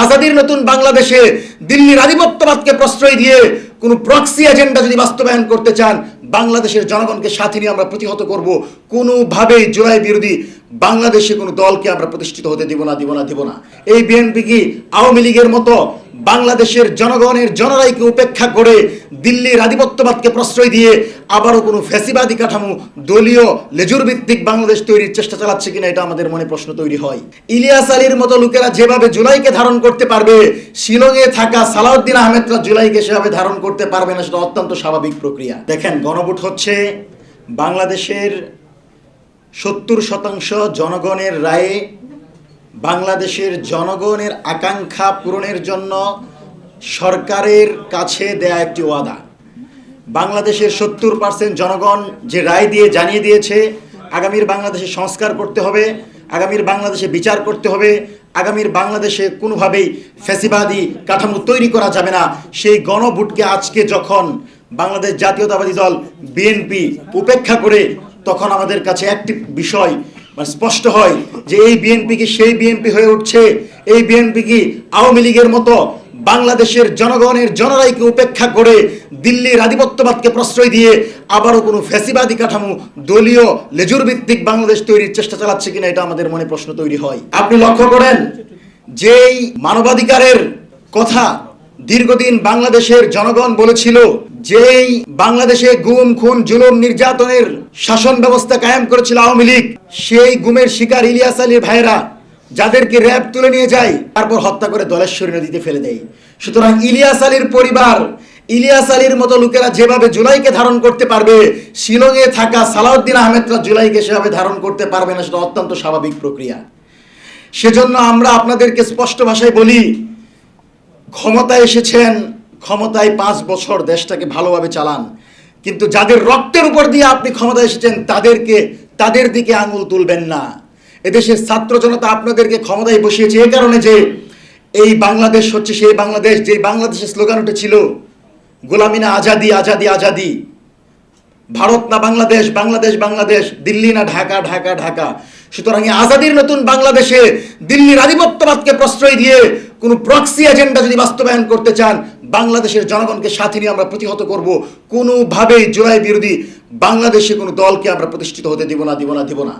আজাদির নতুন বাংলাদেশে দিল্লির আধিপত্যবাদকে প্রশ্রয় দিয়ে কোনো প্রক্সি এজেন্ডা যদি বাস্তবায়ন করতে চান, বাংলাদেশের জনগণকে সাথে নিয়ে আমরা প্রতিহত করব। কোনোভাবেই জুলাই বিরোধী বাংলাদেশে কোনো দলকে আমরা প্রতিষ্ঠিত হতে দিব না। এই বিএনপি কি আওয়ামী লীগের মতো বাংলাদেশের জনগণের জনরাইকে উপেক্ষা করে দিল্লির আধিপত্যবাদকে প্রশ্রয় দিয়ে আবারও কোনো ফ্যাসিবাদী কাঠামো, দলীয় লেজুর ভিত্তিক বাংলাদেশ তৈরির চেষ্টা চালাচ্ছে কিনা, এটা আমাদের মনে প্রশ্ন তৈরি হয়। ইলিয়াস আলীর মতো লোকেরা যেভাবে জুলাইকে ধারণ করতে পারবে, শিলংয়ে থাকা সালাউদ্দিন আহমেদরা জুলাইকে সেভাবে ধারণ করতে পারবে না, সেটা অত্যন্ত স্বাভাবিক প্রক্রিয়া। দেখেন, গণভোট হচ্ছে বাংলাদেশের 70% জনগণের রায়ে বাংলাদেশের জনগণের আকাঙ্ক্ষা পূরণের জন্য সরকারের কাছে দেয়া একটি ওয়াদা। বাংলাদেশের 70% জনগণ যে রায় দিয়ে জানিয়ে দিয়েছে আগামীর বাংলাদেশে সংস্কার করতে হবে, আগামীর বাংলাদেশে বিচার করতে হবে, আগামীর বাংলাদেশে কোনোভাবেই ফ্যাসিবাদী কাঠামো তৈরি করা যাবে না। সেই গণভোটকে আজকে যখন বাংলাদেশ জাতীয়তাবাদী দল বিএনপি উপেক্ষা করে, তখন আমাদের কাছে একটি বিষয় স্পষ্ট হয় যে এই বিএনপি কি সেই বিএনপি হয়ে উঠছে? এই বিএনপি কি আওয়ামী লীগের মতো বাংলাদেশের জনগণের জনরাইকে উপেক্ষা করে দিল্লির আধিপত্যবাদকে প্রশ্রয় দিয়ে আবারও কোনো ফ্যাসিবাদী কাঠামো, দলীয় লেজুর ভিত্তিক বাংলাদেশ তৈরির চেষ্টা চালাচ্ছে কিনা, এটা আমাদের মনে প্রশ্ন তৈরি হয়। আপনি লক্ষ্য করেন, যেই মানবাধিকারের কথা দীর্ঘদিন বাংলাদেশের জনগণ বলেছিল, যেই বাংলাদেশে গুম, খুন, জুলুম, নির্যাতনের শাসন ব্যবস্থা কায়েম করেছিল আওয়ামী লীগ, সেই গুমের শিকার ইলিয়াস আলীর ভাইয়েরা, যাদেরকে র্যাব তুলে নিয়ে যায়, তারপর হত্যা করে দলেশ্বরী নদীতে ফেলে দেয়। সুতরাং ইলিয়াস আলীর পরিবার, ইলিয়াস আলীর মতো লোকেরা যেভাবে জুলাইকে ধারণ করতে পারবে, শিলংয়ে থাকা সালাউদ্দিন আহমেদরা জুলাইকে সেভাবে ধারণ করতে পারবে না, সেটা অত্যন্ত স্বাভাবিক প্রক্রিয়া। সেজন্য আমরা আপনাদেরকে স্পষ্ট ভাষায় বলি, ক্ষমতায় এসেছেন, ক্ষমতায় 5 বছর দেশটাকে ভালোভাবে চালান, কিন্তু যাদের রক্তের উপর দিয়ে আপনি ক্ষমতায় এসেছেন তাদের দিকে আঙুল তুলবেন না। এদেশের ছাত্র জনতা আপনাদেরকে ক্ষমতায় বসিয়েছে এই কারণে যে এই বাংলাদেশ হচ্ছে সেই বাংলাদেশ, যে বাংলাদেশের স্লোগান উঠেছিল গোলামি না আজাদি, আজাদি আজাদি, ভারত না বাংলাদেশ, বাংলাদেশ বাংলাদেশ, দিল্লি না ঢাকা, ঢাকা ঢাকা। সুতরাং এই আজাদির নতুন বাংলাদেশে দিল্লির আধিপত্যবাদকে প্রশ্রয় দিয়ে কোনো প্রক্সি এজেন্ডা যদি বাস্তবায়ন করতে চান, বাংলাদেশের জনগণকে সাথে নিয়ে আমরা প্রতিহত করব। কোনোভাবেই জুলাই বিরোধী বাংলাদেশে কোনো দলকে আমরা প্রতিষ্ঠিত হতে দিব না।